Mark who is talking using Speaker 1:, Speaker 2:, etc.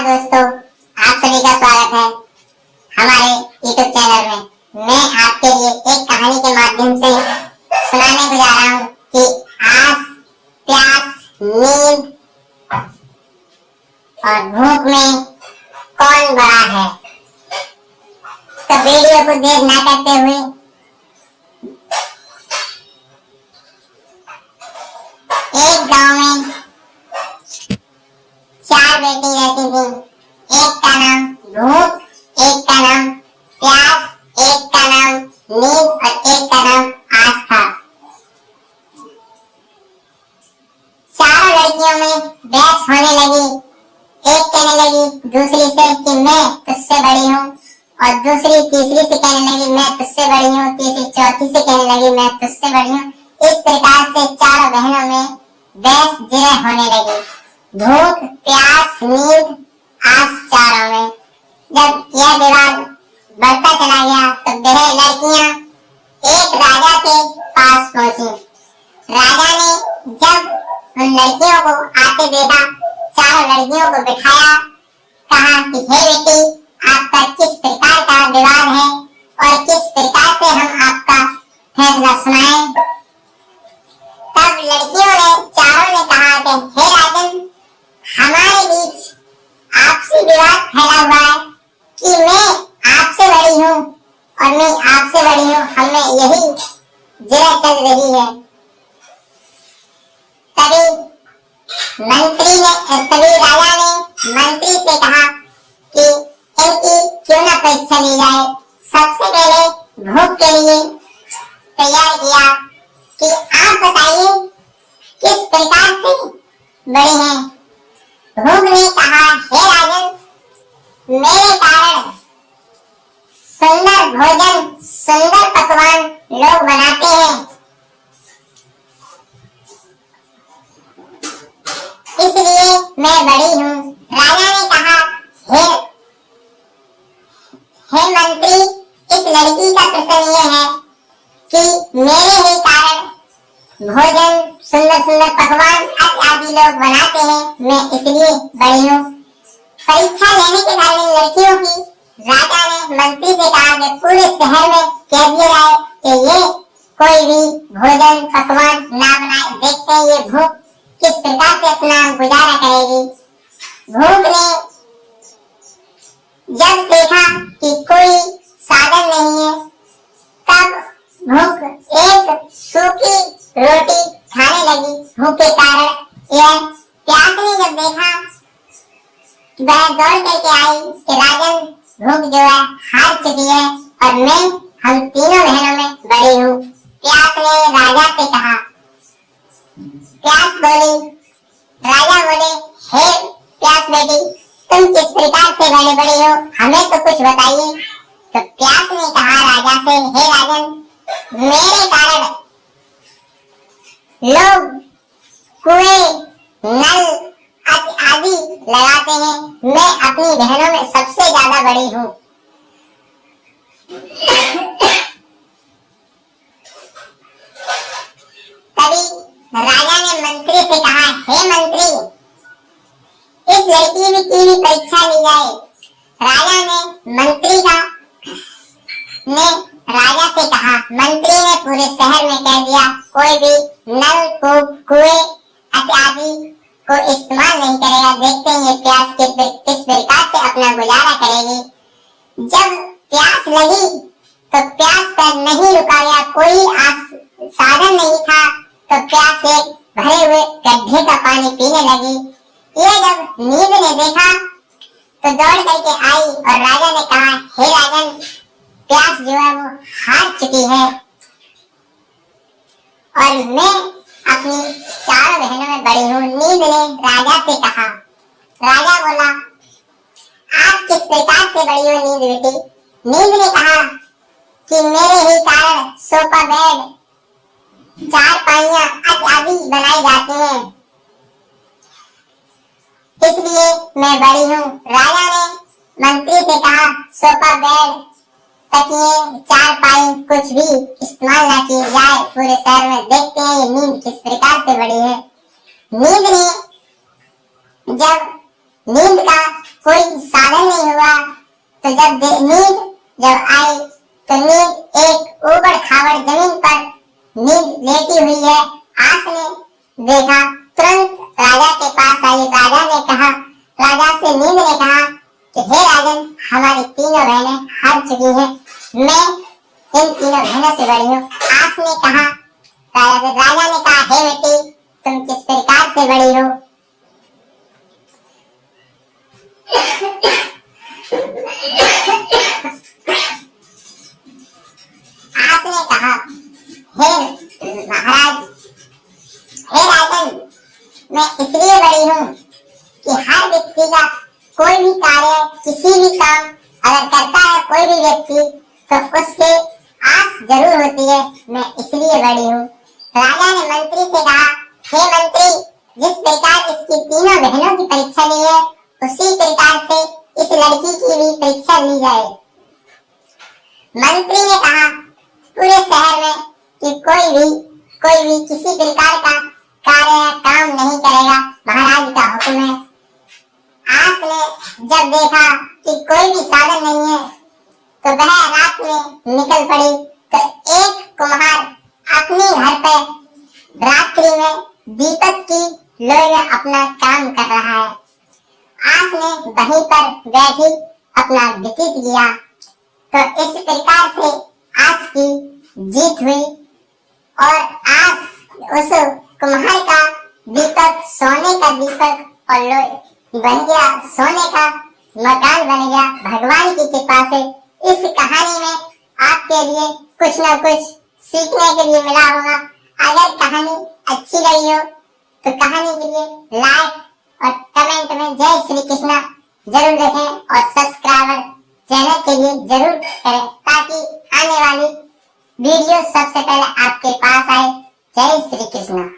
Speaker 1: नमस्कार दोस्तों, आप सभी का स्वागत है हमारे YouTube चैनल में। मैं आपके लिए एक कहानी के माध्यम से सुनाने को जा रहा हूँ कि आस, प्यास, नींद और भूख में कौन बड़ा है। तो वीडियो को देर ना करते हुए एक गांव में 4 बेटी रहती थी। एक का नाम भूख, एक का नाम प्यास, एक का नाम नींद और एक का नाम आस था। चारों लड़कियों में बहस होने लगी। एक कहने लगी दूसरी से कि मैं तुझसे बड़ी हूँ, और दूसरी तीसरी से कहने लगी मैं तुझसे बड़ी हूँ, तीसरी चौथी से कहने लगी मैं तुझसे बड़ी हूँ। इस प्रकार से चारों बहनों में बहस जिरह होने लगी। भूख, प्यास, नींद, आस चारों में। जब यह विवाद बढ़ता चला गया तो वह लड़कियां एक राजा के पास पहुंची। राजा ने जब उन लड़कियों को आते देखा, चारों लड़कियों को बिठाया, कहा कि हे बेटी, आपका किस प्रकार का विवाद है और किस प्रकार से हम आपका फैसला सुनाएं। तब लड़कियों ने, चारों ने कहा कि हे राजन, हमारे बीच आपसी विवाद फैला हुआ है कि मैं आपसे बड़ी हूँ और मैं आपसे बड़ी हूँ, हमें यही जिरह चल रही है। तभी राजा ने मंत्री से कहा कि इनकी क्यों ना परीक्षा ली जाए। सबसे पहले भूख के लिए तैयार किया कि आप बताइए किस प्रकार से बड़ी हैं। भूख ने कहा, हे राजन, मेरे कारण सुंदर भोजन, सुंदर पकवान लोग बनाते हैं, इसलिए मैं बड़ी हूँ। राजा ने कहा, हे मंत्री, इस लड़की का प्रश्न ये है कि मेरे ही कारण भोजन, सुंदर सुंदर पकवान आदि लोग बनाते हैं, मैं इसलिए बड़ी हूँ। परीक्षा लेने के कारण लड़कियों की राजा ने मंत्री से कहा कि पूरे शहर में कह दिया जाए कि ये कोई भी भोजन पकवान ना बनाए। देखते हैं ये भूख किस प्रकार से अपना गुजारा करेगी। भूख ने जब देखा कि कोई साधन नहीं है, तब भूख एक सूखी रोटी खाने लगी। भूख के कारण यह प्यास ने जब देखा, वह दौड़ करके आई कि राजन, भूख जो है हार चुकी है और मैं हम तीनों बहनों में बड़ी हूँ। प्यास ने राजा से कहा, प्यास बोली, राजा बोले, हे प्यास बेटी, तुम किस प्रकार से बड़ी हो, हमें तो कुछ बताइए। तो प्यास ने कहा राजा से, हे राजन, मेरे कारण लोग कुएं, नल आदि लगाते हैं, मैं अपनी बहनों में सबसे ज्यादा बड़ी हूँ। तभी राजा ने मंत्री से कहा, हे मंत्री, इस लड़की की भी परीक्षा ली जाए। राजा ने राजा से कहा, मंत्री ने पूरे शहर में कह दिया कोई भी नल कुएं इत्यादि को इस्तेमाल नहीं करेगा। देखते हैं ये प्यास किस प्रकार से अपना गुजारा करेगी। जब प्यास लगी तो प्यास पर नहीं रुका गया, कोई साधन नहीं था, तो प्यास से भरे हुए गड्ढे का पानी पीने लगी। ये जब नींद ने देखा तो दौड़ करके आई और राजा ने कहा, हे राजन, प्यास जो है वो हार चुकी है और मैं अपनी चारों बहनों में बड़ी हूँ। नींद ने राजा से कहा, राजा बोला, आप किस प्रकार से बड़ी हो नींद बेटी। नींद ने कहा कि मेरे ही कारण सोफा, बेड, चारपाइयां आदि बनाई जाती हैं, इसलिए मैं बड़ी हूँ। राजा ने मंत्री से कहा, सोफा, बेड, तकिए, चारपाई कुछ भी इस्तेमाल ना की जाए पूरे शहर में। देखते हैं ये नींद किस प्रकार से बड़ी है। नींद ने जब नींद का कोई साधन नहीं हुआ, तो नींद जब आई तो नींद एक ऊबड़ खाबड़ जमीन पर नींद लेटी हुई है। आस ने देखा, तुरंत राजा के पास आई। राजा से नींद ने कहा कि हे राजन, हमारी तीनों बहनें हार चुकी हैं, मैं इन तीनों बहनों से बड़ी हूँ। आस ने कहा राजा ने कहा, हे बेटी, तुम किस प्रकार से बड़ी हो? आस ने कहा, हे महाराज, हे राजन, मैं इसलिए बड़ी हूँ कि हर व्यक्ति का कोई भी कार्य, किसी भी काम अगर करता है कोई भी व्यक्ति, तो उसके आस जरूर होती है, मैं इसलिए बड़ी हूँ। राजा ने मंत्री से कहा, हे मंत्री, जिस प्रकार इसकी तीनों बहनों की परीक्षा ली है, उसी प्रकार से इस लड़की की भी परीक्षा ली जाए। मंत्री ने कहा, पूरे शहर में कि कोई भी किसी प्रकार का कार्य या काम नहीं करेगा, महाराज का हुक्म है। आस ने जब देखा कि कोई भी साधन नहीं है, तो वह रात में निकल पड़ी। तो एक कुम्हार अपने घर पर रात्रि में दीपक की लोई में अपना काम कर रहा है। आस ने वहीं पर बैठी अपना व्यतीत किया। तो इस प्रकार से आस की जीत हुई और आस उस कुम्हार का दीपक सोने का दीपक और लोई बन गया, सोने का मकान बन गया भगवान की कृपा से। इस कहानी में आपके लिए कुछ ना कुछ सीखने के लिए मिला होगा। अगर कहानी अच्छी लगी हो तो कहानी के लिए लाइक और कमेंट में जय श्री कृष्णा जरूर लिखें और सब्सक्राइबर चैनल के लिए जरूर करें, ताकि आने वाली वीडियो सबसे पहले आपके पास आए। जय श्री कृष्णा।